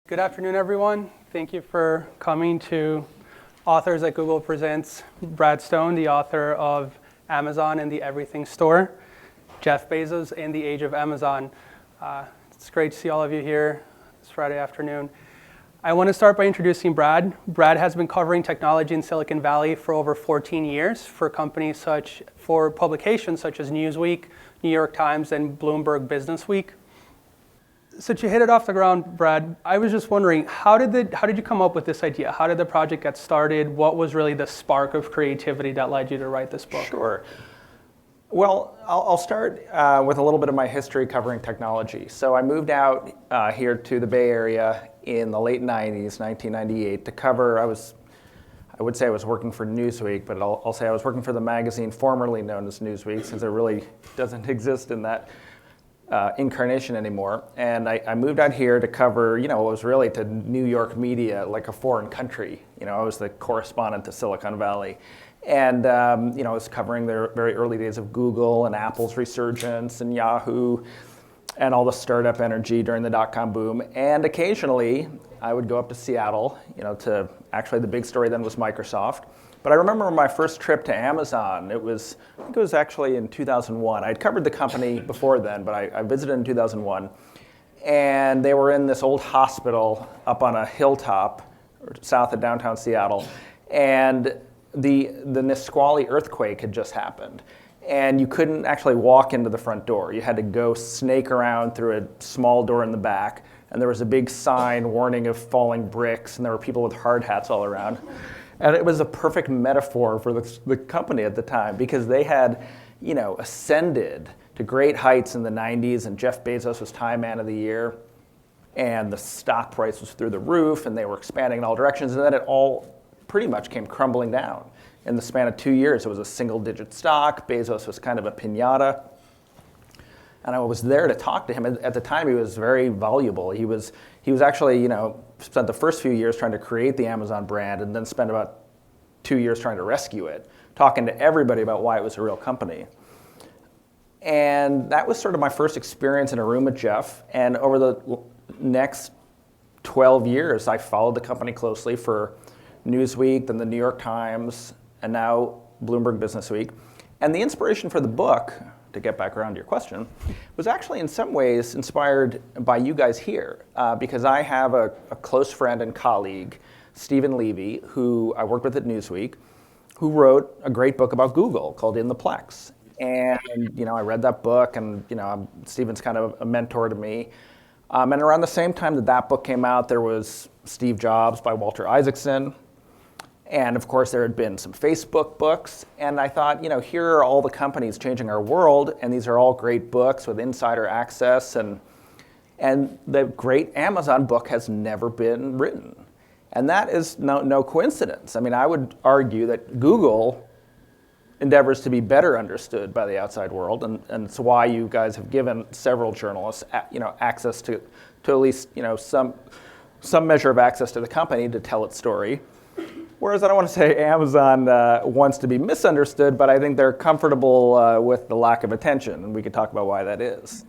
Good afternoon, everyone. Thank you for coming to Authors at Google Presents Brad Stone, the author of Amazon and the Everything Store, Jeff Bezos and the Age of Amazon. It's great to see all of you here this Friday afternoon. I want to start by introducing Brad. Brad has been covering technology in Silicon Valley for over 14 years for publications such as Newsweek, New York Times, and Bloomberg Businessweek. Since you hit it off the ground, Brad, I was just wondering, how did you come up with this idea? How did the project get started? What was really the spark of creativity that led you to write this book? Sure. Well, I'll start with a little bit of my history covering technology. So I moved out here to the Bay Area in the late 90s, 1998, to cover, I would say I was working for Newsweek, but I'll say I was working for the magazine formerly known as Newsweek, since it really doesn't exist in that incarnation anymore. And I moved out here to cover, what was really to New York media like a foreign country. I was the correspondent to Silicon Valley. And, I was covering the very early days of Google and Apple's resurgence and Yahoo and all the startup energy during the dot-com boom. And occasionally, I would go up to Seattle, actually the big story then was Microsoft. But I remember my first trip to Amazon, I think it was actually in 2001. I'd covered the company before then, but I visited in 2001. And they were in this old hospital up on a hilltop south of downtown Seattle. And the Nisqually earthquake had just happened. And you couldn't actually walk into the front door. You had to go snake around through a small door in the back. And there was a big sign warning of falling bricks, and there were people with hard hats all around. And it was a perfect metaphor for the company at the time, because they had, ascended to great heights in the 90s, and Jeff Bezos was Time Man of the Year, and the stock price was through the roof, and they were expanding in all directions, and then it all pretty much came crumbling down. In the span of 2 years, it was a single-digit stock. Bezos was kind of a piñata. And I was there to talk to him. At the time, he was very voluble. He was actually, spent the first few years trying to create the Amazon brand, and then spent about 2 years trying to rescue it, talking to everybody about why it was a real company. And that was sort of my first experience in a room with Jeff. And over the next 12 years, I followed the company closely for Newsweek, then the New York Times, and now Bloomberg Businessweek. And the inspiration for the book, to get back around to your question, was actually in some ways inspired by you guys here, because I have a close friend and colleague, Stephen Levy, who I worked with at Newsweek, who wrote a great book about Google called In the Plex. And I read that book, and Stephen's kind of a mentor to me. And around the same time that book came out, there was Steve Jobs by Walter Isaacson. And of course, there had been some Facebook books. And I thought, here are all the companies changing our world, and these are all great books with insider access. And the great Amazon book has never been written. And that is no coincidence. I mean, I would argue that Google endeavors to be better understood by the outside world, and it's why you guys have given several journalists, access to at least, some measure of access to the company to tell its story. Whereas I don't want to say Amazon wants to be misunderstood, but I think they're comfortable with the lack of attention, and we could talk about why that is.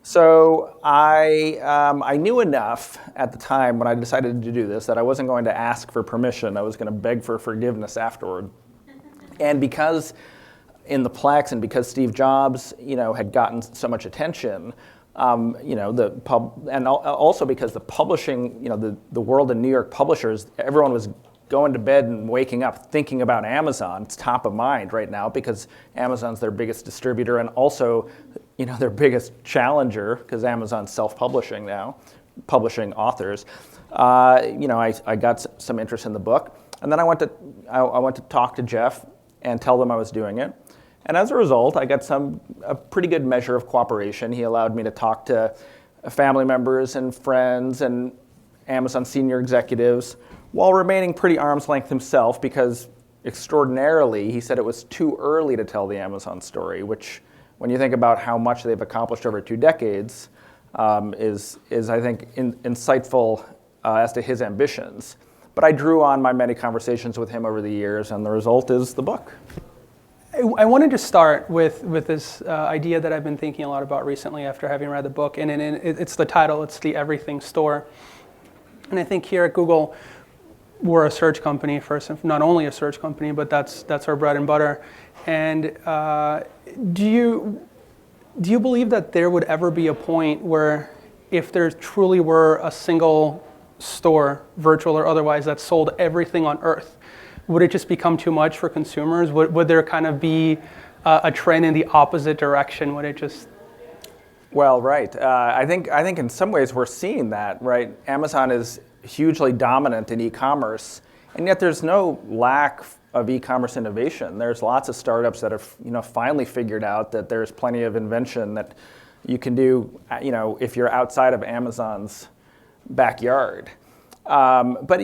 So I knew enough at the time when I decided to do this that I wasn't going to ask for permission. I was going to beg for forgiveness afterward. And because in the Plex and because Steve Jobs, had gotten so much attention, and also because the publishing, the world of New York publishers, everyone was going to bed and waking up thinking about Amazon. It's top of mind right now because Amazon's their biggest distributor and also, their biggest challenger, because Amazon's self-publishing now, publishing authors. I got some interest in the book, and then I went to talk to Jeff and tell them I was doing it. And as a result, I got a pretty good measure of cooperation. He allowed me to talk to family members and friends and Amazon senior executives, while remaining pretty arm's length himself, because extraordinarily, he said it was too early to tell the Amazon story, which, when you think about how much they've accomplished over 2 decades, is I think, insightful as to his ambitions. But I drew on my many conversations with him over the years, and the result is the book. I wanted to start with this idea that I've been thinking a lot about recently after having read the book, and it's the title, it's the Everything Store. And I think here at Google, we're a search company first, and not only a search company, but that's our bread and butter. And do you believe that there would ever be a point where, if there truly were a single store, virtual or otherwise, that sold everything on Earth, would it just become too much for consumers? Would there kind of be a trend in the opposite direction? Would it just... Well, right. I think in some ways we're seeing that, right? Amazon is hugely dominant in e-commerce, and yet there's no lack of e-commerce innovation. There's lots of startups that have, finally figured out that there's plenty of invention that you can do, if you're outside of Amazon's backyard. But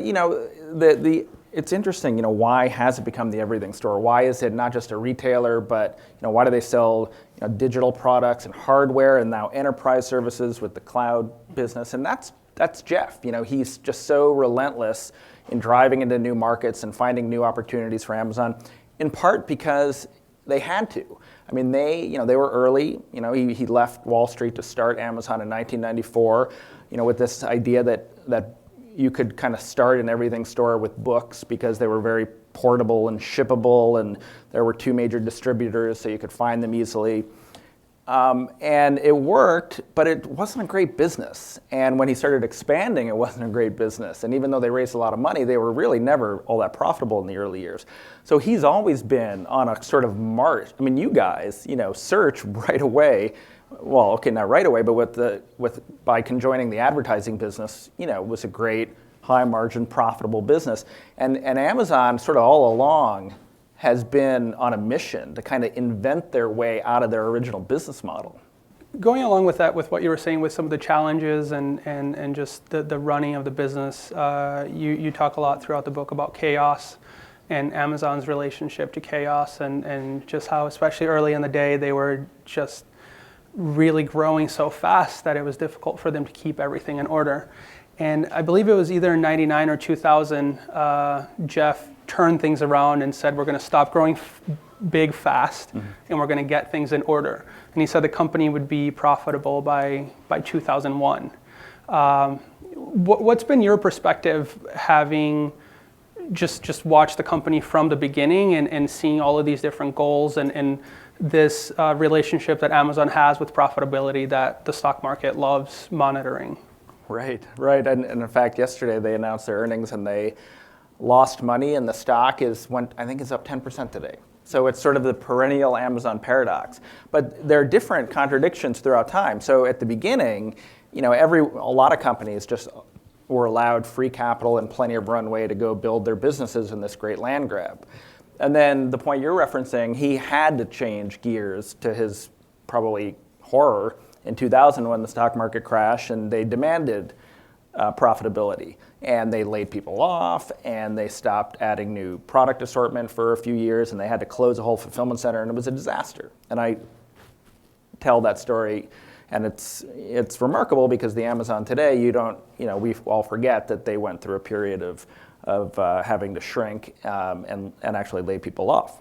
it's interesting, why has it become the everything store? Why is it not just a retailer, but why do they sell digital products and hardware and now enterprise services with the cloud business? And that's Jeff. He's just so relentless in driving into new markets and finding new opportunities for Amazon, in part because they had to. I mean, they were early. He left Wall Street to start Amazon in 1994, with this idea that you could kind of start an everything store with books because they were very portable and shippable, and there were 2 major distributors, so you could find them easily. And it worked, but it wasn't a great business. And when he started expanding, it wasn't a great business. And even though they raised a lot of money, they were really never all that profitable in the early years. So he's always been on a sort of march. I mean, you guys, search right away. Well, okay, not right away, but by conjoining the advertising business, was a great high margin profitable business. And Amazon sort of all along has been on a mission to kind of invent their way out of their original business model. Going along with that, with what you were saying with some of the challenges and just the running of the business, you talk a lot throughout the book about chaos and Amazon's relationship to chaos, and just how, especially early in the day, they were just really growing so fast that it was difficult for them to keep everything in order. And I believe it was either in 99 or 2000, Jeff turned things around and said, we're going to stop growing big fast, and we're going to get things in order. And he said the company would be profitable by 2001. What's been your perspective, having just watched the company from the beginning and seeing all of these different goals and this relationship that Amazon has with profitability that the stock market loves monitoring? Right. And in fact, yesterday they announced their earnings and they lost money, and the stock is up 10% today. So it's sort of the perennial Amazon paradox. But there are different contradictions throughout time. So at the beginning, a lot of companies just were allowed free capital and plenty of runway to go build their businesses in this great land grab. And then the point you're referencing, he had to change gears, to his probably horror, in 2000 when the stock market crashed, and they demanded profitability. And they laid people off, and they stopped adding new product assortment for a few years, and they had to close a whole fulfillment center, and it was a disaster. And I tell that story, and it's remarkable because the Amazon today, we all forget that they went through a period of having to shrink and actually lay people off.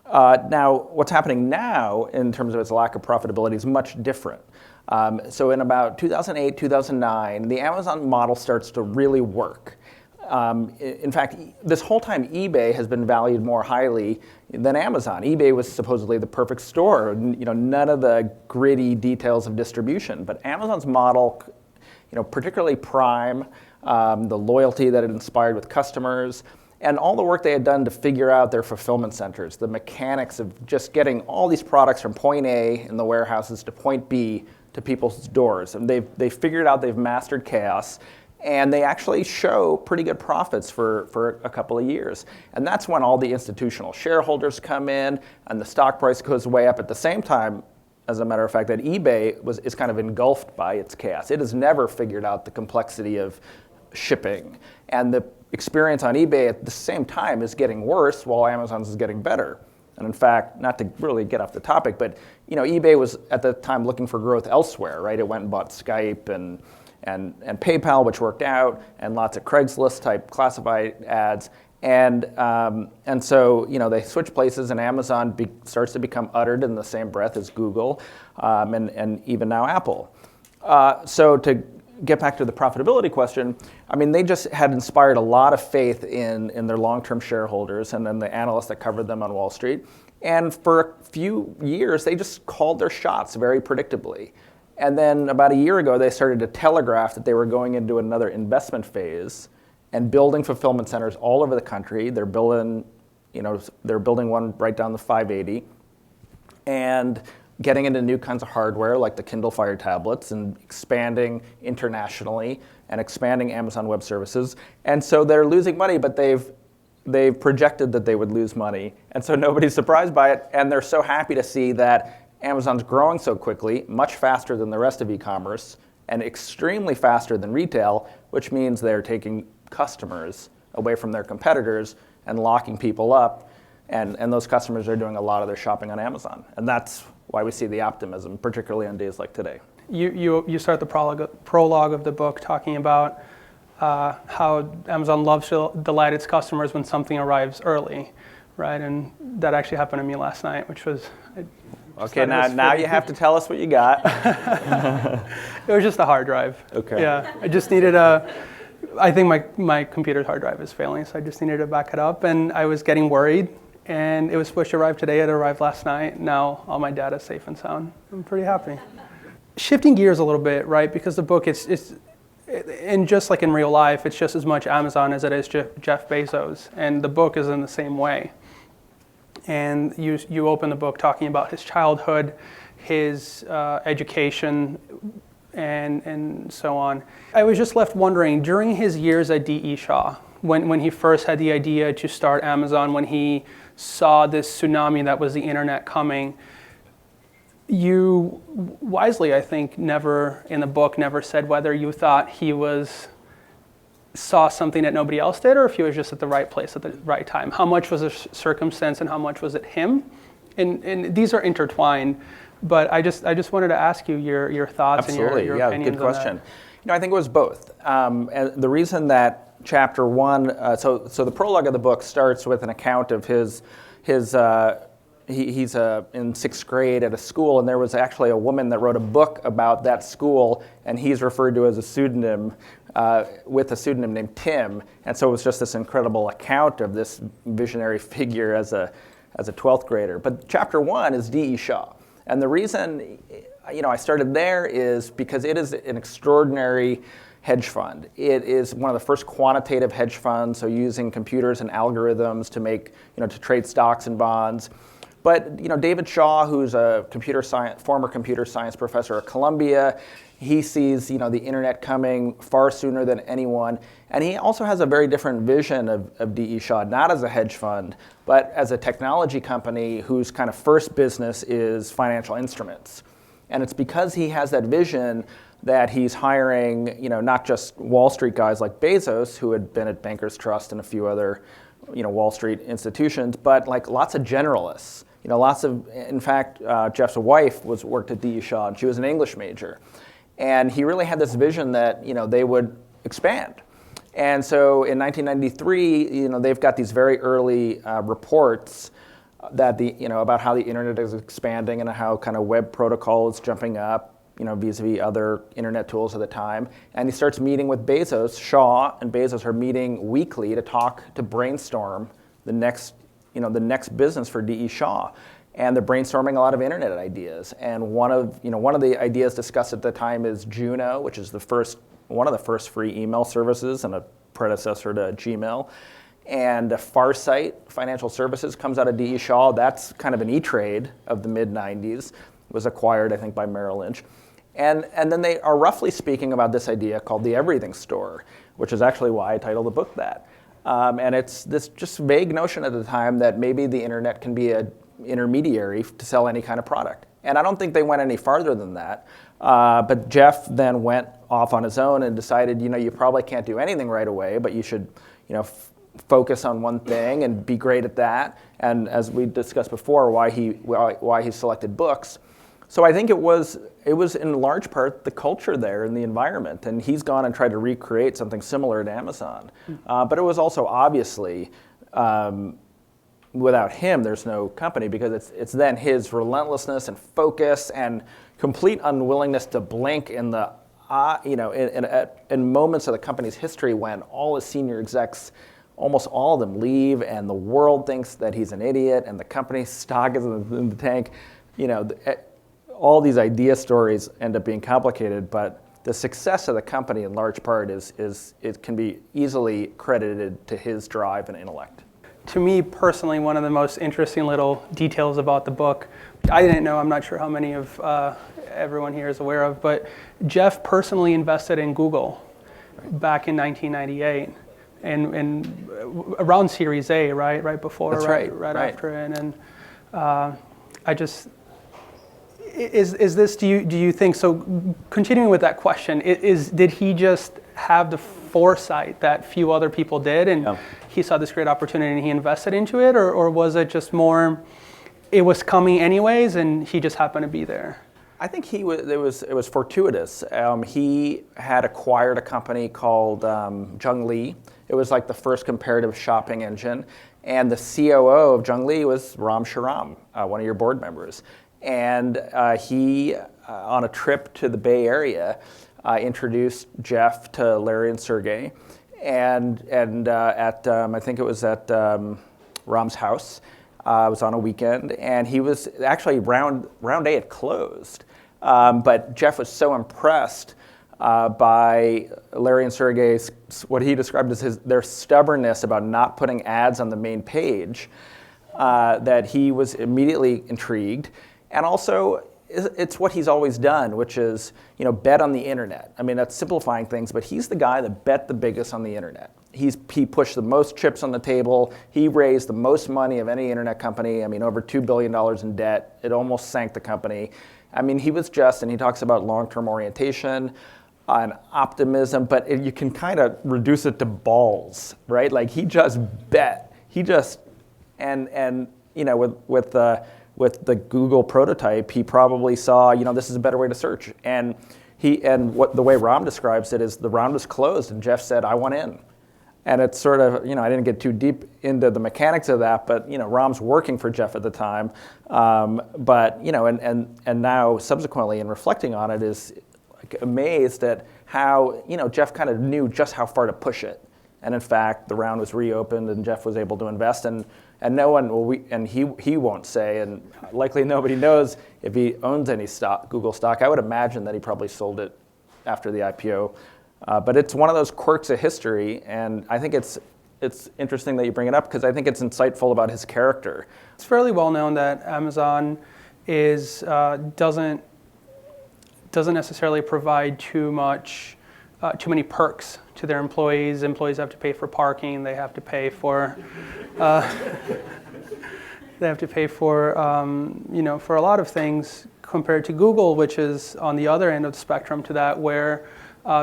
Now, what's happening now in terms of its lack of profitability is much different. So in about 2008, 2009, the Amazon model starts to really work. In fact, this whole time eBay has been valued more highly than Amazon. eBay was supposedly the perfect store, none of the gritty details of distribution. But Amazon's model, particularly Prime, the loyalty that it inspired with customers, and all the work they had done to figure out their fulfillment centers, the mechanics of just getting all these products from point A in the warehouses to point B to people's doors. And they've figured out, they've mastered chaos, and they actually show pretty good profits for a couple of years. And that's when all the institutional shareholders come in, and the stock price goes way up at the same time, as a matter of fact, that eBay is kind of engulfed by its chaos. It has never figured out the complexity of shipping. And the experience on eBay at the same time is getting worse while Amazon's is getting better. And in fact, not to really get off the topic, but eBay was at the time looking for growth elsewhere, right? It went and bought Skype and PayPal, which worked out, and lots of Craigslist type classified ads. And so they switch places, and Amazon starts to become uttered in the same breath as Google, and even now Apple. So to get back to the profitability question, I mean, they just had inspired a lot of faith in their long-term shareholders and then the analysts that covered them on Wall Street. And for a few years, they just called their shots very predictably. And then about a year ago, they started to telegraph that they were going into another investment phase and building fulfillment centers all over the country. They're building one right down the 580 and getting into new kinds of hardware like the Kindle Fire tablets and expanding internationally and expanding Amazon Web Services. And so they're losing money, but they've projected that they would lose money. And so nobody's surprised by it. And they're so happy to see that Amazon's growing so quickly, much faster than the rest of e-commerce and extremely faster than retail, which means they're taking customers away from their competitors and locking people up. And those customers are doing a lot of their shopping on Amazon. And that's why we see the optimism, particularly on days like today. You start the prologue of the book talking about how Amazon loves to delight its customers when something arrives early, right? And that actually happened to me last night, which was... Okay, now you have to tell us what you got. It was just a hard drive. Okay. Yeah, I just needed I think my computer's hard drive is failing, so I just needed to back it up, and I was getting worried. And it was supposed to arrive today. It arrived last night. Now all my data is safe and sound. I'm pretty happy. Shifting gears a little bit, right? Because the book is, and just like in real life, it's just as much Amazon as it is Jeff Bezos, and the book is in the same way. And you open the book talking about his childhood, his education, and so on. I was just left wondering, during his years at D.E. Shaw, when he first had the idea to start Amazon, when he saw this tsunami that was the internet coming, you wisely, I think, never in the book said whether you thought he saw something that nobody else did, or if he was just at the right place at the right time. How much was it circumstance and how much was it him? And these are intertwined, but I just wanted to ask you your thoughts. Absolutely. And your opinions. Good question. I think it was both. And the reason that Chapter 1, so the prologue of the book starts with an account of he's in sixth grade at a school, and there was actually a woman that wrote a book about that school, and he's referred to as a pseudonym, with a pseudonym named Tim, and so it was just this incredible account of this visionary figure as a 12th grader. But Chapter 1 is D.E. Shaw, and the reason I started there is because it is an extraordinary hedge fund. It is one of the first quantitative hedge funds, so using computers and algorithms to make, to trade stocks and bonds. But David Shaw, who's a former computer science professor at Columbia, he sees the internet coming far sooner than anyone, and he also has a very different vision of D.E. Shaw, not as a hedge fund, but as a technology company whose kind of first business is financial instruments. And it's because he has that vision that he's hiring, not just Wall Street guys like Bezos, who had been at Bankers Trust and a few other, Wall Street institutions, but like lots of generalists. In fact, Jeff's wife worked at D.E. Shaw, and she was an English major. And he really had this vision that, they would expand. And so in 1993, they've got these very early reports that about how the internet is expanding and how kind of web protocol is jumping up, vis-a-vis other internet tools at the time. And he starts meeting with Bezos. Shaw and Bezos are meeting weekly to brainstorm the next business for D.E. Shaw. And they're brainstorming a lot of internet ideas. And one of the ideas discussed at the time is Juno, which is one of the first free email services and a predecessor to Gmail. And Farsight Financial Services comes out of D.E. Shaw. That's kind of an E-Trade of the mid-90s. It was acquired, I think, by Merrill Lynch. And then they are roughly speaking about this idea called the everything store, which is actually why I titled the book that. And it's this just vague notion at the time that maybe the internet can be an intermediary to sell any kind of product. And I don't think they went any farther than that. But Jeff then went off on his own and decided, you probably can't do anything right away, but you should, focus on one thing and be great at that. And as we discussed before, why he selected books. So I think it was in large part the culture there and the environment. And he's gone and tried to recreate something similar at Amazon. But it was also obviously, without him, there's no company, because it's then his relentlessness and focus and complete unwillingness to blink in the in moments of the company's history when all his senior execs, almost all of them leave, and the world thinks that he's an idiot, and the company's stock is in the tank. All these idea stories end up being complicated, but the success of the company in large part it can be easily credited to his drive and intellect. To me personally, one of the most interesting little details about the book, I didn't know, I'm not sure how many of everyone here is aware of, but Jeff personally invested in Google back in 1998 and around Series A, right before, That's right after it. And I just, is this, do you think, so continuing with that question, did he just have the foresight that few other people did, and he saw this great opportunity and he invested into it, or was it just more, it was coming anyways and he just happened to be there? I think it was fortuitous. He had acquired a company called Zhongli. It was like the first comparative shopping engine, and the COO of Zhongli was Ram Shriram, one of your board members. And he, on a trip to the Bay Area, introduced Jeff to Larry and Sergey, and at I think it was at Ram's house. It was on a weekend, and he was actually round A had closed, but Jeff was so impressed by Larry and Sergey's, what he described as their stubbornness about not putting ads on the main page, that he was immediately intrigued. And also, it's what he's always done, which is, bet on the internet. I mean, that's simplifying things, but he's the guy that bet the biggest on the internet. He pushed the most chips on the table. He raised the most money of any internet company. I mean, over $2 billion in debt. It almost sank the company. I mean, he was just, and he talks about long-term orientation and optimism, but you can kind of reduce it to balls, right? Like, he just bet. He just, and with the Google prototype, he probably saw, this is a better way to search. And the way Ram describes it is the round was closed and Jeff said, I want in. And it's sort of, I didn't get too deep into the mechanics of that, but, Ram's working for Jeff at the time. But, and now subsequently in reflecting on it is like amazed at how, Jeff kind of knew just how far to push it. And in fact, the round was reopened and Jeff was able to invest, and no one, and he won't say, and likely nobody knows if he owns any stock, Google stock. I would imagine that he probably sold it after the IPO. But it's one of those quirks of history, and I think it's interesting that you bring it up because I think it's insightful about his character. It's fairly well known that Amazon doesn't necessarily provide too many perks to their employees. Employees have to pay for parking. They have to pay for for a lot of things compared to Google, which is on the other end of the spectrum to that, where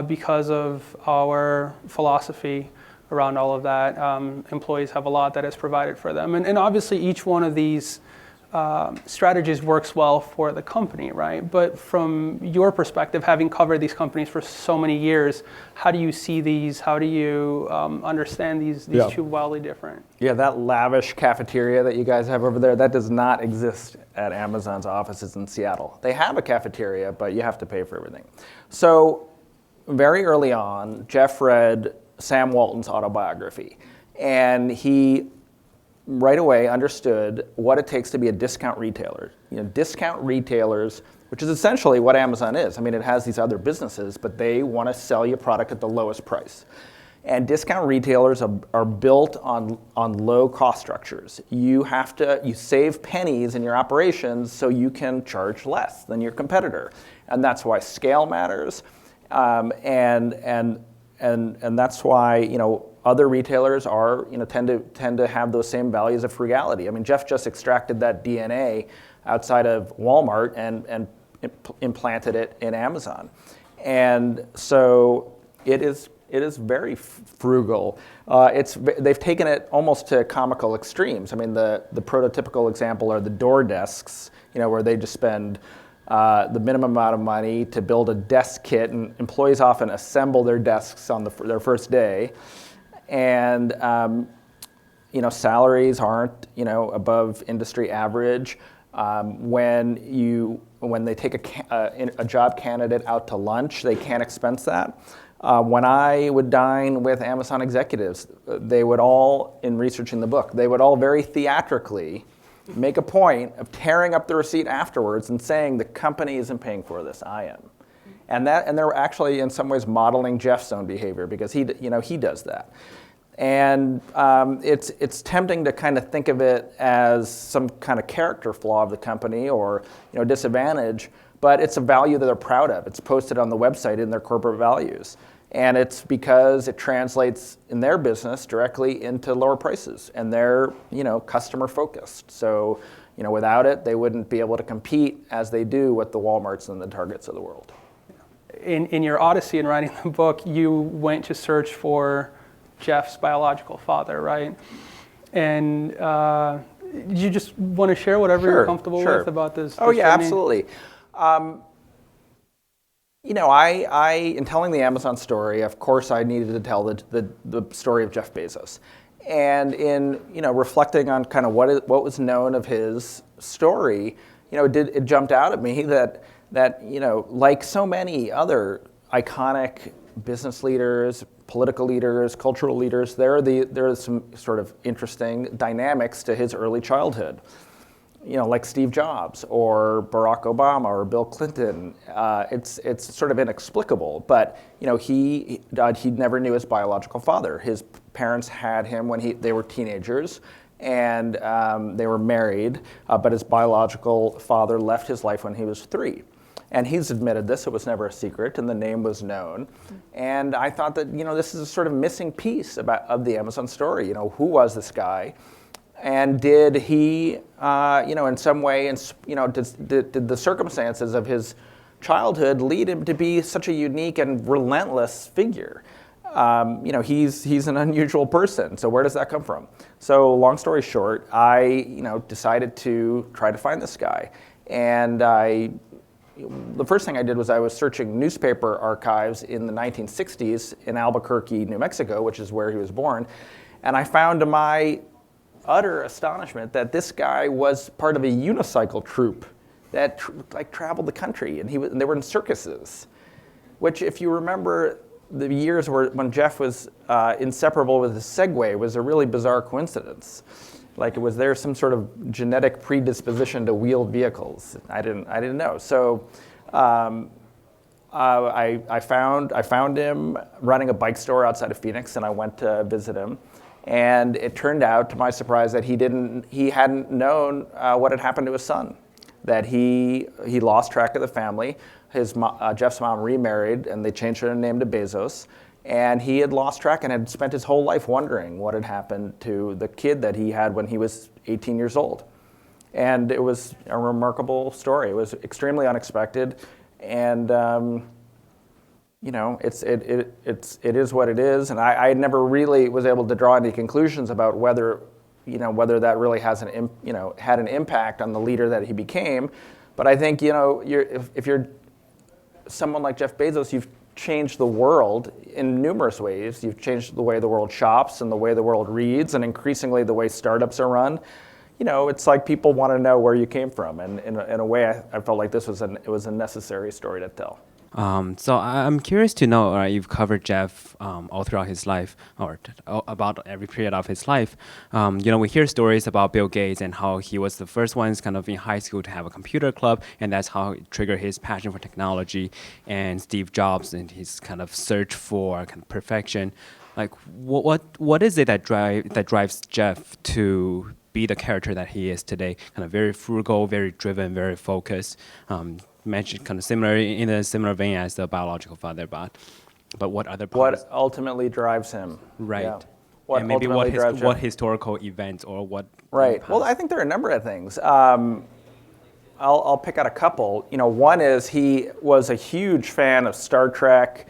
because of our philosophy around all of that, employees have a lot that is provided for them. And obviously each one of these strategies works well for the company, right? But from your perspective, having covered these companies for so many years, how do you see these? How do you understand these two wildly different? Yeah, that lavish cafeteria that you guys have over there, that does not exist at Amazon's offices in Seattle. They have a cafeteria, but you have to pay for everything. So very early on, Jeff read Sam Walton's autobiography, and he right away understood what it takes to be a discount retailer. Discount retailers, which is essentially what Amazon is. I mean, it has these other businesses, but they want to sell you a product at the lowest price. And discount retailers are built on low cost structures. You save pennies in your operations so you can charge less than your competitor. And that's why scale matters. And that's why, other retailers tend to have those same values of frugality. I mean, Jeff just extracted that DNA outside of Walmart and implanted it in Amazon, and so it is very frugal. They've taken it almost to comical extremes. I mean, the prototypical example are the door desks, where they just spend the minimum amount of money to build a desk kit, and employees often assemble their desks on their first day. And salaries aren't above industry average. When you when they take a job candidate out to lunch, they can't expense that. When I would dine with Amazon executives, they would all, in researching the book, they would all very theatrically make a point of tearing up the receipt afterwards and saying the company isn't paying for this, I am. And they're actually in some ways modeling Jeff's own behavior because he does that. And it's tempting to kind of think of it as some kind of character flaw of the company or disadvantage, but it's a value that they're proud of. It's posted on the website in their corporate values. And it's because it translates in their business directly into lower prices, and they're customer focused. So without it, they wouldn't be able to compete as they do with the Walmarts and the Targets of the world. In your odyssey in writing the book, you went to search for Jeff's biological father, right? And you just want to share whatever you're comfortable with about this? Oh, yeah, journey? absolutely. I in telling the Amazon story, of course, I needed to tell the story of Jeff Bezos. And in reflecting on kind of what was known of his story, it jumped out at me that like so many other iconic business leaders, political leaders, cultural leaders, there are some sort of interesting dynamics to his early childhood. Like Steve Jobs or Barack Obama or Bill Clinton. It's sort of inexplicable, but he never knew his biological father. His parents had him when they were teenagers, and they were married, but his biological father left his life when he was 3. And he's admitted this, it was never a secret, and the name was known. And I thought that, this is a sort of missing piece of the Amazon story. Who was this guy? And did he, in some way, did the circumstances of his childhood lead him to be such a unique and relentless figure? He's an unusual person, so where does that come from? So long story short, I, decided to try to find this guy. And the first thing I did was I was searching newspaper archives in the 1960s in Albuquerque, New Mexico, which is where he was born. And I found, to my utter astonishment, that this guy was part of a unicycle troupe that traveled the country, and they were in circuses, which, if you remember the years when Jeff was inseparable with his Segway, was a really bizarre coincidence. Was there some sort of genetic predisposition to wheeled vehicles? I didn't know. So I found him running a bike store outside of Phoenix, and I went to visit him. And it turned out, to my surprise, that he hadn't known what had happened to his son. That he lost track of the family. Jeff's mom remarried, and they changed her name to Bezos. And he had lost track and had spent his whole life wondering what had happened to the kid that he had when he was 18 years old. And it was a remarkable story. It was extremely unexpected, and it is what it is. And I never really was able to draw any conclusions about whether that really had an impact on the leader that he became. But I think if you're someone like Jeff Bezos, you've changed the world in numerous ways. You've changed the way the world shops and the way the world reads, and increasingly the way startups are run. It's like people want to know where you came from, and in a way, I felt like it was a necessary story to tell. So I'm curious to know, you've covered Jeff all throughout his life, or about every period of his life. We hear stories about Bill Gates and how he was the first ones kind of in high school to have a computer club, and that's how it triggered his passion for technology. And Steve Jobs and his kind of search for kind of perfection. What is it that drives Jeff to be the character that he is today? Kind of very frugal, very driven, very focused. Mentioned kind of in a similar vein as the biological father, but what other parts? What ultimately drives him? Right. Yeah. What historical events or what? Right. Well, I think there are a number of things. I'll pick out a couple. One is he was a huge fan of Star Trek.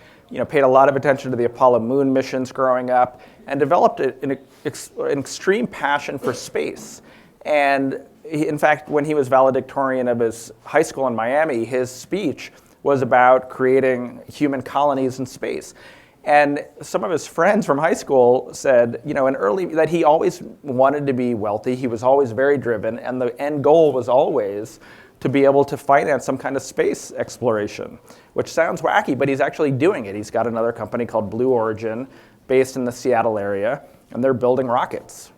Paid a lot of attention to the Apollo moon missions growing up, and developed an extreme passion for space. And in fact, when he was valedictorian of his high school in Miami, his speech was about creating human colonies in space. And some of his friends from high school said, that he always wanted to be wealthy. He was always very driven, and the end goal was always to be able to finance some kind of space exploration, which sounds wacky, but he's actually doing it. He's got another company called Blue Origin based in the Seattle area, and they're building rockets.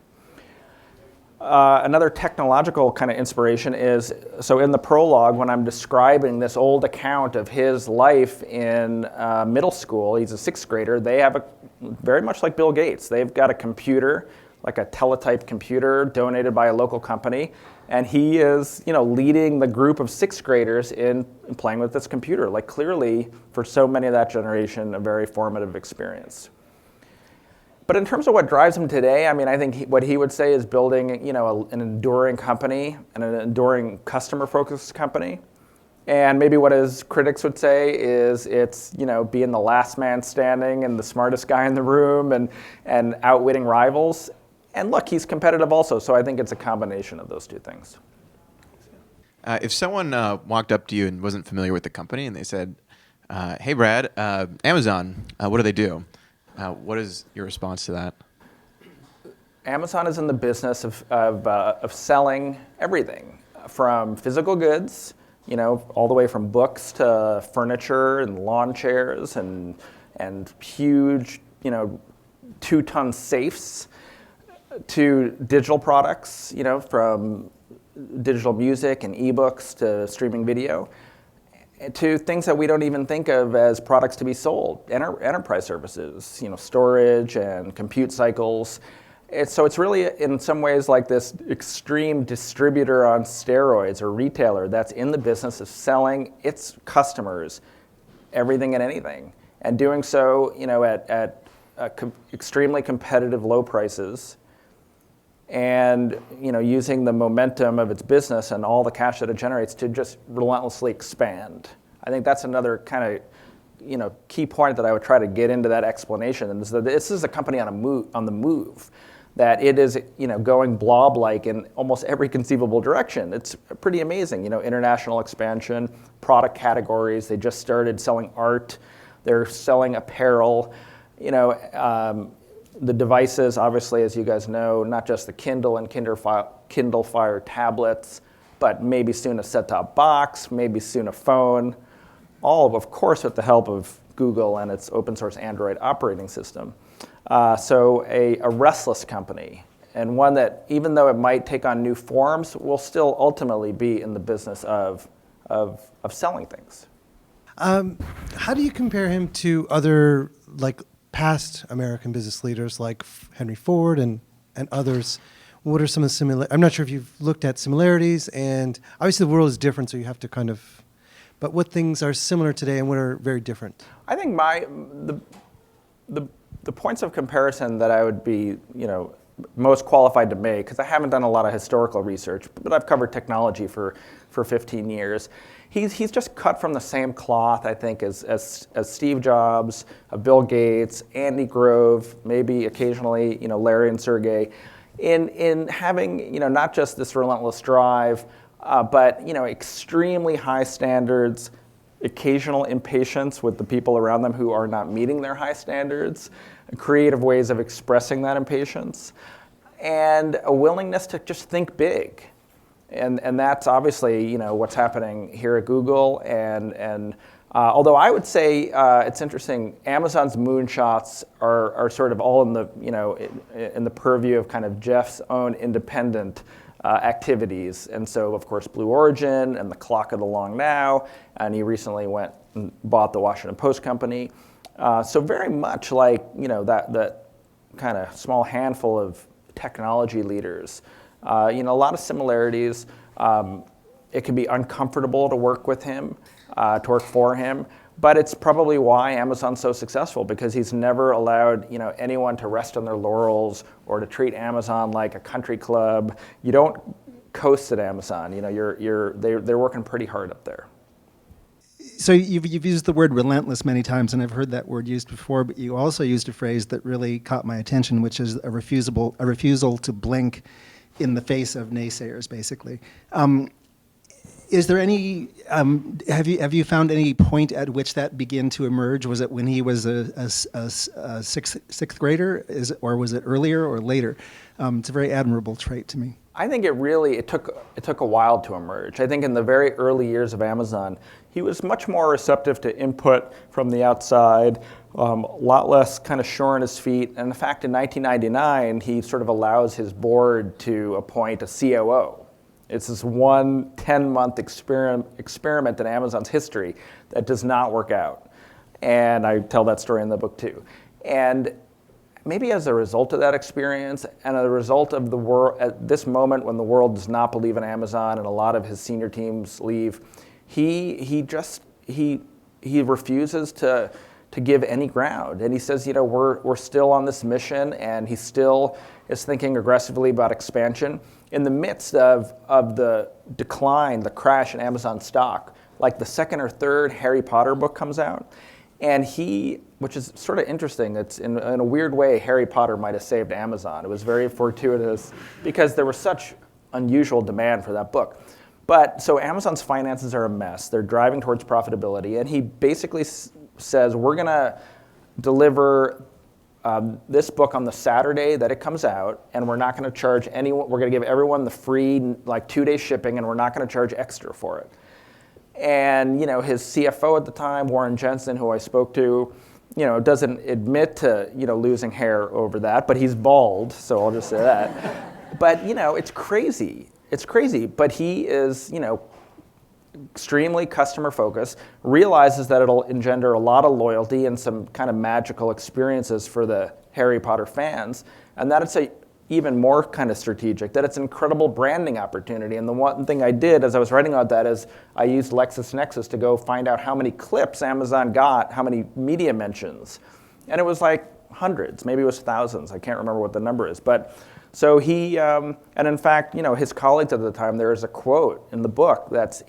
Another technological kind of inspiration is, so in the prologue, when I'm describing this old account of his life in middle school, he's a sixth grader, they have very much like Bill Gates, they've got a computer, like a teletype computer donated by a local company, and he is, leading the group of sixth graders in playing with this computer. Like, clearly, for so many of that generation, a very formative experience. But in terms of what drives him today, I think what he would say is building, an enduring company and an enduring customer-focused company. And maybe what his critics would say is it's, being the last man standing and the smartest guy in the room and outwitting rivals. And look, he's competitive also, so I think it's a combination of those two things. If someone walked up to you and wasn't familiar with the company and they said, hey, Brad, Amazon, what do they do? What is your response to that? Amazon is in the business of selling everything from physical goods, all the way from books to furniture and lawn chairs and huge, 2-ton safes to digital products, from digital music and ebooks to streaming video, to things that we don't even think of as products to be sold, enterprise services, storage and compute cycles. So it's really, in some ways, like this extreme distributor on steroids or retailer that's in the business of selling its customers everything and anything, and doing so, at extremely competitive low prices, and using the momentum of its business and all the cash that it generates to just relentlessly expand. I think that's another kind of key point that I would try to get into that explanation, and is that this is a company on the move, that it is going blob-like in almost every conceivable direction. It's pretty amazing. International expansion, product categories. They just started selling art. They're selling apparel. The devices, obviously, as you guys know, not just the Kindle and Kindle Fire tablets, but maybe soon a set-top box, maybe soon a phone, all of course, with the help of Google and its open-source Android operating system. So a restless company, and one that, even though it might take on new forms, will still ultimately be in the business of selling things. How do you compare him to other, past American business leaders like Henry Ford and others? What are some of the similarities? I'm not sure if you've looked at similarities, and obviously the world is different, so you have to but what things are similar today and what are very different? I think the points of comparison that I would be, most qualified to make, because I haven't done a lot of historical research, but I've covered technology for 15 years. He's just cut from the same cloth, I think, as Steve Jobs, Bill Gates, Andy Grove, maybe occasionally, Larry and Sergey, in having, not just this relentless drive, but, extremely high standards, occasional impatience with the people around them who are not meeting their high standards, creative ways of expressing that impatience, and a willingness to just think big. And that's obviously, what's happening here at Google. And although I would say it's interesting, Amazon's moonshots are sort of all in the, in the purview of kind of Jeff's own independent activities. And so, of course, Blue Origin and the Clock of the Long Now, and he recently went and bought the Washington Post company. So very much like, that kind of small handful of technology leaders. A lot of similarities. It can be uncomfortable to work with him, to work for him, but it's probably why Amazon's so successful, because he's never allowed anyone to rest on their laurels or to treat Amazon like a country club. You don't coast at Amazon. They're working pretty hard up there. So you've used the word relentless many times, and I've heard that word used before, but you also used a phrase that really caught my attention, which is a refusal to blink in the face of naysayers, basically. Is there any? Have you found any point at which that began to emerge? Was it when he was a sixth grader, or was it earlier or later? It's a very admirable trait to me. I think it took a while to emerge. I think in the very early years of Amazon, he was much more receptive to input from the outside, a lot less kind of sure on his feet. And in fact, in 1999, he sort of allows his board to appoint a COO. It's this one 10-month experiment in Amazon's history that does not work out. And I tell that story in the book too. And maybe as a result of that experience and as a result of the world, at this moment when the world does not believe in Amazon and a lot of his senior teams leave, he refuses to give any ground. And he says, we're still on this mission, and he still is thinking aggressively about expansion. In the midst of the decline, the crash in Amazon stock, like the second or third Harry Potter book comes out, and which is sort of interesting, it's in a weird way, Harry Potter might have saved Amazon. It was very fortuitous because there was such unusual demand for that book. But so Amazon's finances are a mess. They're driving towards profitability, and he basically says, we're going to deliver this book on the Saturday that it comes out, and we're not going to charge anyone. We're going to give everyone the free 2-day shipping, and we're not going to charge extra for it. And his CFO at the time, Warren Jensen, who I spoke to, doesn't admit to losing hair over that, but he's bald, so I'll just say that. But it's crazy. It's crazy. But he is extremely customer focused, realizes that it'll engender a lot of loyalty and some kind of magical experiences for the Harry Potter fans, and that it's even more kind of strategic, that it's an incredible branding opportunity. And the one thing I did as I was writing about that is I used LexisNexis to go find out how many clips Amazon got, how many media mentions, and it was like hundreds, maybe it was thousands, I can't remember what the number is. But so he, and in fact, his colleagues at the time, there is a quote in the book that's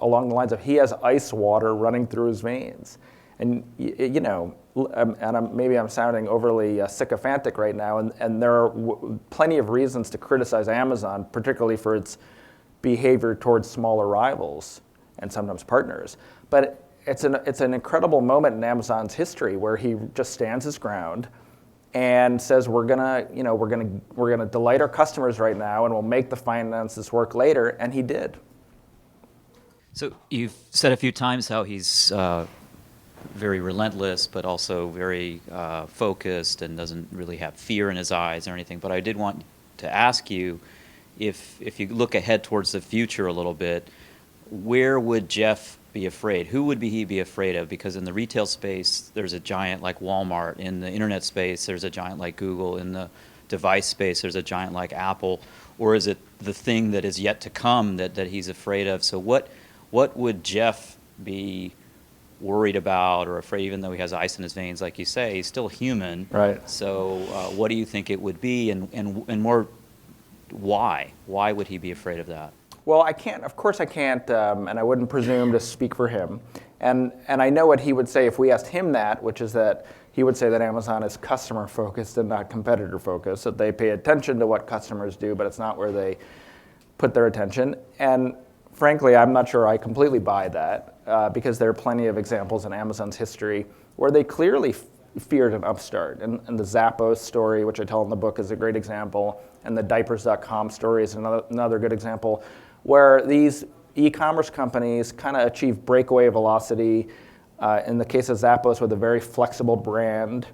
along the lines of, he has ice water running through his veins. And maybe I'm sounding overly sycophantic right now, and there are plenty of reasons to criticize Amazon, particularly for its behavior towards smaller rivals and sometimes partners. But it's an incredible moment in Amazon's history where he just stands his ground and says, we're gonna delight our customers right now, and we'll make the finances work later, and he did. So you've said a few times how he's very relentless, but also very focused and doesn't really have fear in his eyes or anything. But I did want to ask you, if you look ahead towards the future a little bit, where would Jeff be afraid? Who would he be afraid of? Because in the retail space, there's a giant like Walmart. In the internet space, there's a giant like Google. In the device space, there's a giant like Apple. Or is it the thing that is yet to come that he's afraid of? So what would Jeff be worried about or afraid, even though he has ice in his veins, like you say? He's still human. Right. So what do you think it would be, and more, why? Why would he be afraid of that? Well, of course I can't, and I wouldn't presume to speak for him. And I know what he would say if we asked him that, which is that he would say that Amazon is customer focused and not competitor focused, that they pay attention to what customers do, but it's not where they put their attention. And frankly, I'm not sure I completely buy that, because there are plenty of examples in Amazon's history where they clearly feared an upstart. And the Zappos story, which I tell in the book, is a great example, and the diapers.com story is another good example, where these e-commerce companies kind of achieve breakaway velocity, in the case of Zappos with a very flexible brand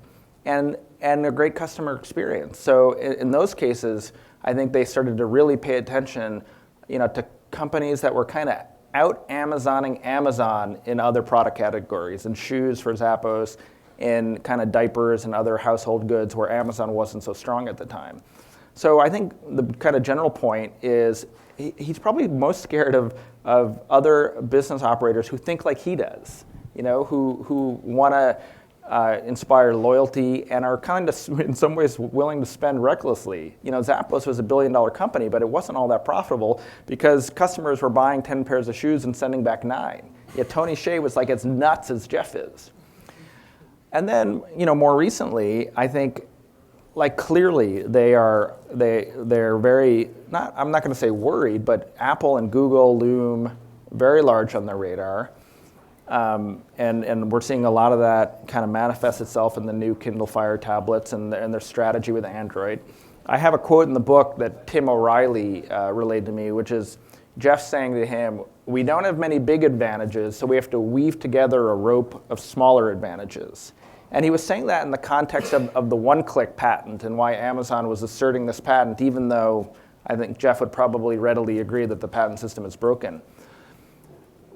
and a great customer experience. So in those cases, I think they started to really pay attention to companies that were kind of out Amazoning Amazon in other product categories, in shoes for Zappos, in kind of diapers and other household goods where Amazon wasn't so strong at the time. So I think the kind of general point is he's probably most scared of other business operators who think like he does, who want to inspire loyalty and are kind of, in some ways, willing to spend recklessly. Zappos was $1 billion company, but it wasn't all that profitable because customers were buying 10 pairs of shoes and sending back 9. Yet Tony Hsieh was like as nuts as Jeff is. And then, more recently, I think, clearly they're very, I'm not going to say worried, but Apple and Google loom very large on their radar. And we're seeing a lot of that kind of manifest itself in the new Kindle Fire tablets and their strategy with Android. I have a quote in the book that Tim O'Reilly relayed to me, which is Jeff saying to him, "We don't have many big advantages, so we have to weave together a rope of smaller advantages." And he was saying that in the context of the one-click patent and why Amazon was asserting this patent, even though I think Jeff would probably readily agree that the patent system is broken.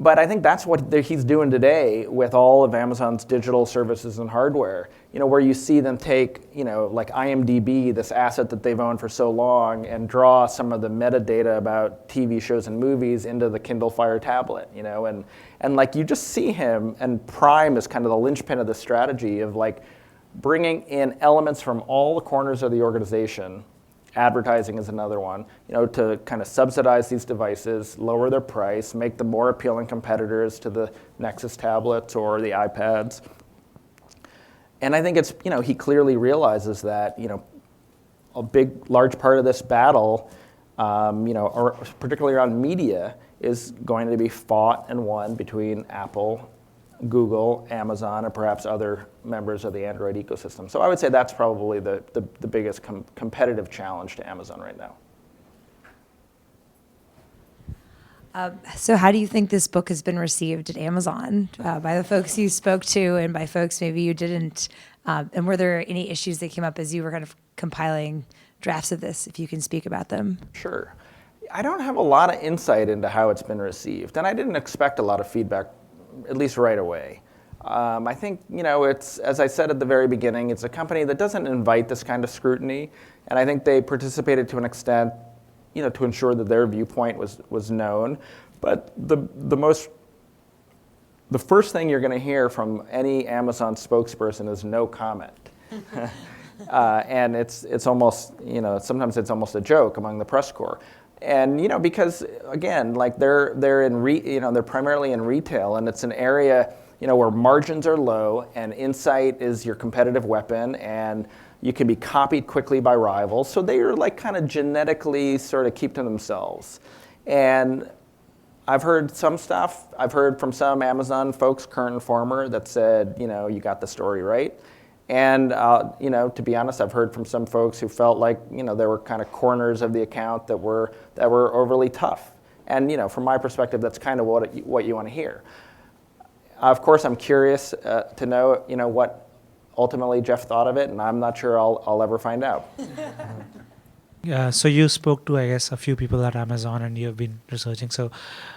But I think that's what he's doing today with all of Amazon's digital services and hardware, where you see them take, like IMDb, this asset that they've owned for so long, and draw some of the metadata about TV shows and movies into the Kindle Fire tablet, and like you just see him, and Prime is kind of the linchpin of the strategy of like bringing in elements from all the corners of the organization. Advertising is another one, to kind of subsidize these devices, lower their price, make them more appealing competitors to the Nexus tablets or the iPads. And I think it's, he clearly realizes that, a large part of this battle, or particularly around media, is going to be fought and won between Apple, Google, Amazon, and perhaps other members of the Android ecosystem. So I would say that's probably the biggest competitive challenge to Amazon right now. So how do you think this book has been received at Amazon by the folks you spoke to and by folks maybe you didn't? And were there any issues that came up as you were kind of compiling drafts of this, if you can speak about them? Sure. I don't have a lot of insight into how it's been received, and I didn't expect a lot of feedback, at least right away. I think, it's, as I said at the very beginning, it's a company that doesn't invite this kind of scrutiny, and I think they participated to an extent, to ensure that their viewpoint was known. But the first thing you're going to hear from any Amazon spokesperson is no comment. And it's almost, sometimes it's almost a joke among the press corps. And because again, like they're primarily in retail, and it's an area where margins are low, and insight is your competitive weapon, and you can be copied quickly by rivals. So they are like kind of genetically sort of keep to themselves. And I've heard some stuff. I've heard from some Amazon folks, current and former, that said, you got the story right. And to be honest, I've heard from some folks who felt like there were kind of corners of the account that were overly tough. And from my perspective, that's kind of what you want to hear. Of course, I'm curious to know what ultimately Jeff thought of it, and I'm not sure I'll ever find out. Yeah. So you spoke to, I guess, a few people at Amazon, and you've been researching. So,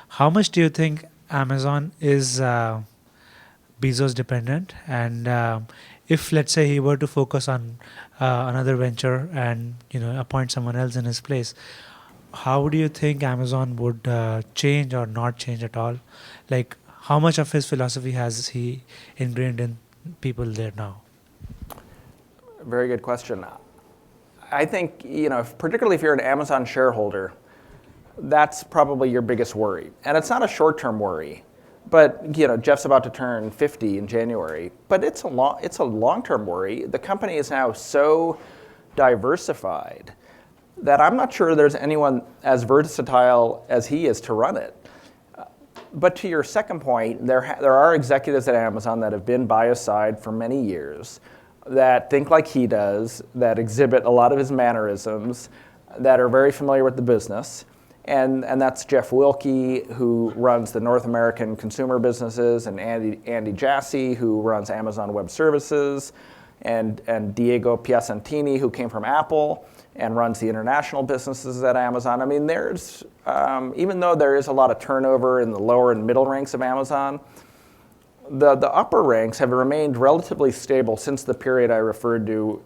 how much do you think Amazon is Bezos dependent? And if, let's say, he were to focus on another venture and appoint someone else in his place, how do you think Amazon would change or not change at all? Like, how much of his philosophy has he ingrained in people there now? Very good question. I think, particularly if you're an Amazon shareholder, that's probably your biggest worry. And it's not a short-term worry. But Jeff's about to turn 50 in January. But it's a long-term worry. The company is now so diversified that I'm not sure there's anyone as versatile as he is to run it. But to your second point, there are executives at Amazon that have been by his side for many years, that think like he does, that exhibit a lot of his mannerisms, that are very familiar with the business. And that's Jeff Wilke, who runs the North American consumer businesses, and Andy Jassy, who runs Amazon Web Services, and Diego Piacentini, who came from Apple and runs the international businesses at Amazon. I mean, there's, even though there is a lot of turnover in the lower and middle ranks of Amazon, the upper ranks have remained relatively stable since the period I referred to,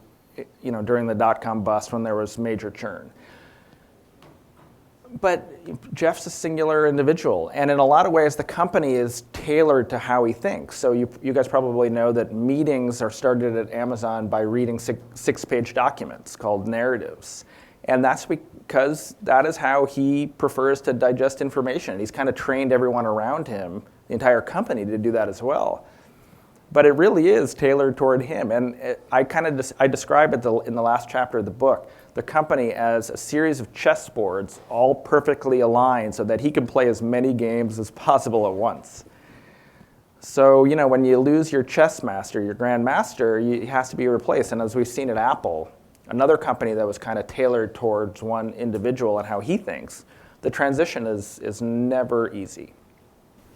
during the dot-com bust when there was major churn. But Jeff's a singular individual, and in a lot of ways, the company is tailored to how he thinks. So you guys probably know that meetings are started at Amazon by reading six-page documents called narratives. And that's because that is how he prefers to digest information. He's kind of trained everyone around him, the entire company, to do that as well. but it really is tailored toward him. And I describe it in the last chapter of the book, the company as a series of chessboards all perfectly aligned so that he can play as many games as possible at once. So, when you lose your chess master, your grandmaster, it has to be replaced. And as we've seen at Apple, another company that was kind of tailored towards one individual and how he thinks, the transition is never easy.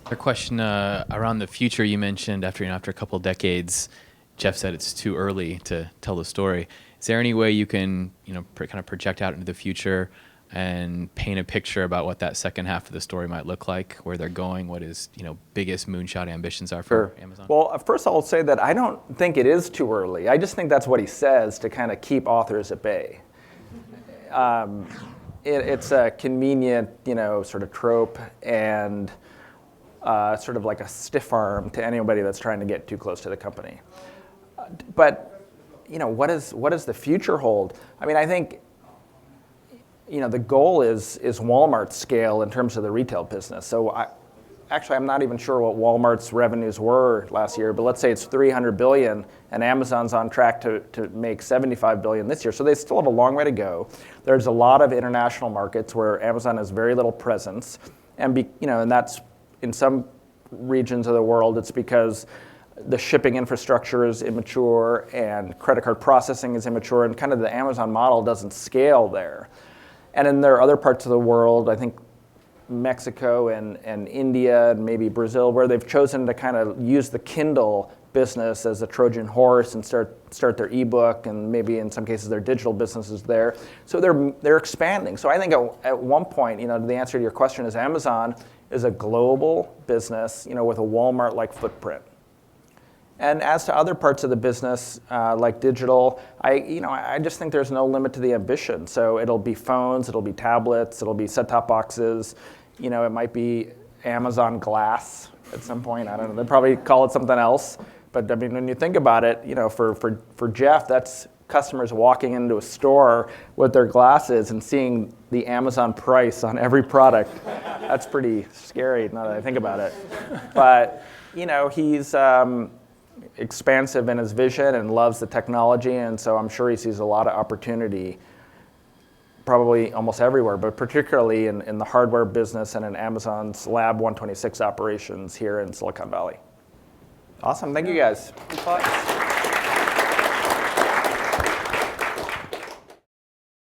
A question around the future you mentioned after a couple of decades, Jeff said it's too early to tell the story. Is there any way you can kind of project out into the future and paint a picture about what that second half of the story might look like, where they're going, what his biggest moonshot ambitions are for Amazon? Well, first I'll say that I don't think it is too early. I just think that's what he says to kind of keep authors at bay. It's a convenient, sort of trope and sort of like a stiff arm to anybody that's trying to get too close to the company. But what does the future hold? I mean, I think the goal is Walmart's scale in terms of the retail business. So I'm not even sure what Walmart's revenues were last year, but let's say it's $300 billion, and Amazon's on track to make $75 billion this year. So they still have a long way to go. There's a lot of international markets where Amazon has very little presence, and and that's in some regions of the world. It's because the shipping infrastructure is immature and credit card processing is immature, and kind of the Amazon model doesn't scale there. And then there are other parts of the world, I think Mexico and India and maybe Brazil, where they've chosen to kind of use the Kindle business as a Trojan horse and start their ebook and maybe in some cases their digital businesses there. So they're expanding. So I think at one point, the answer to your question is Amazon is a global business, with a Walmart-like footprint. And as to other parts of the business, like digital, I just think there's no limit to the ambition. So it'll be phones, it'll be tablets, it'll be set-top boxes. It might be Amazon Glass at some point. I don't know. They'll probably call it something else. But I mean, when you think about it, for Jeff, that's customers walking into a store with their glasses and seeing the Amazon price on every product. That's pretty scary now that I think about it. But he's expansive in his vision and loves the technology, and so I'm sure he sees a lot of opportunity probably almost everywhere, but particularly in the hardware business and in Amazon's Lab 126 operations here in Silicon Valley. Awesome. Thank you guys.